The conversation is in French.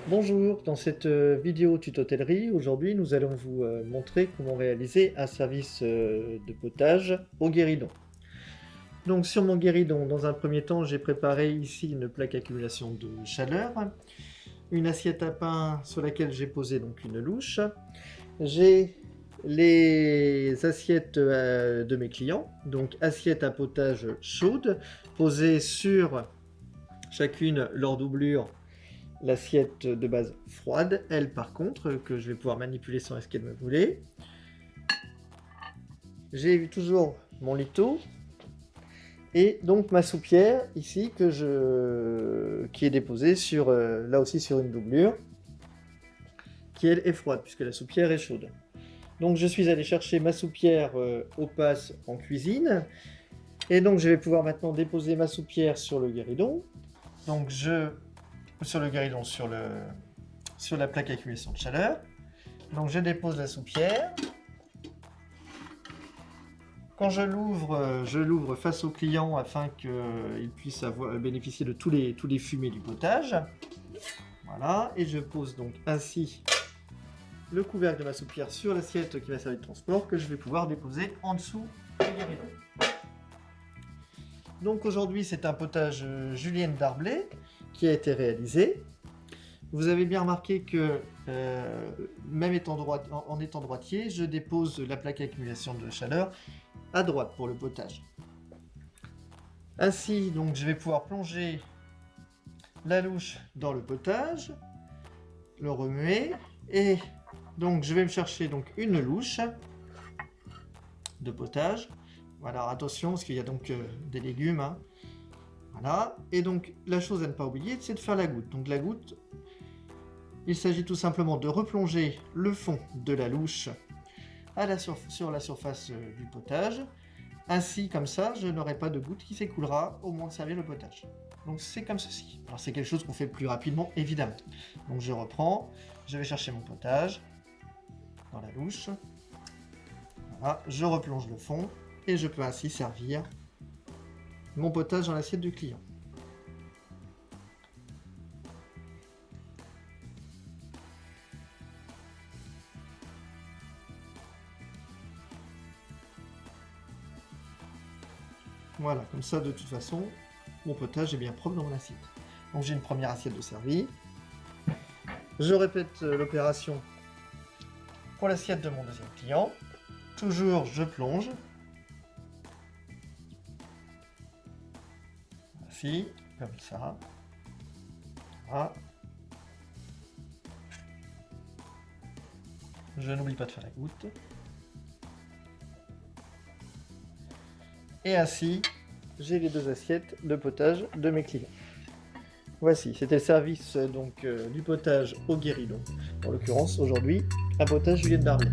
Bonjour, dans cette vidéo tuto-hôtellerie, aujourd'hui nous allons vous montrer comment réaliser un service de potage au guéridon. Donc sur mon guéridon, dans un premier temps, j'ai préparé ici une plaque accumulation de chaleur, une assiette à pain sur laquelle j'ai posé donc une louche. J'ai les assiettes de mes clients, donc assiette à potage chaude, posées sur chacune leur doublure. L'assiette de base froide, elle par contre, que je vais pouvoir manipuler sans risquer de me brûler. J'ai toujours mon lito et donc ma soupière ici qui est déposée sur, là aussi sur une doublure qui elle est froide puisque la soupière est chaude. Donc je suis allé chercher ma soupière au passe en cuisine et donc je vais pouvoir maintenant déposer ma soupière sur le guéridon. Donc sur la plaque accumulation de chaleur. Donc je dépose la soupière. Quand je l'ouvre face au client afin qu'il puisse bénéficier de tous les fumets du potage. Voilà, et je pose donc ainsi le couvercle de ma soupière sur l'assiette qui m'a servi de transport que je vais pouvoir déposer en dessous du guéridon. Donc aujourd'hui c'est un potage julienne d'Arblay qui a été réalisé. Vous avez bien remarqué que même en étant droitier, je dépose la plaque accumulation de chaleur à droite pour le potage. Ainsi, donc, je vais pouvoir plonger la louche dans le potage, le remuer, et donc je vais me chercher donc une louche de potage. Voilà, attention parce qu'il y a donc des légumes. Hein. Voilà, et donc la chose à ne pas oublier, c'est de faire la goutte. Donc la goutte, il s'agit tout simplement de replonger le fond de la louche sur la surface du potage. Ainsi, comme ça, je n'aurai pas de goutte qui s'écoulera au moment de servir le potage. Donc c'est comme ceci. Alors c'est quelque chose qu'on fait plus rapidement, évidemment. Donc je reprends, je vais chercher mon potage dans la louche. Voilà, je replonge le fond et je peux ainsi servir mon potage dans l'assiette du client. Voilà, comme ça de toute façon, mon potage est bien propre dans mon assiette. Donc j'ai une première assiette de servie. Je répète l'opération pour l'assiette de mon deuxième client. Toujours je plonge. Ainsi, comme ça. Voilà. Je n'oublie pas de faire la goutte. Et ainsi, j'ai les deux assiettes de potage de mes clients. Voici, c'était le service donc du potage au guéridon. En l'occurrence, aujourd'hui, un potage julienne d'Arblay.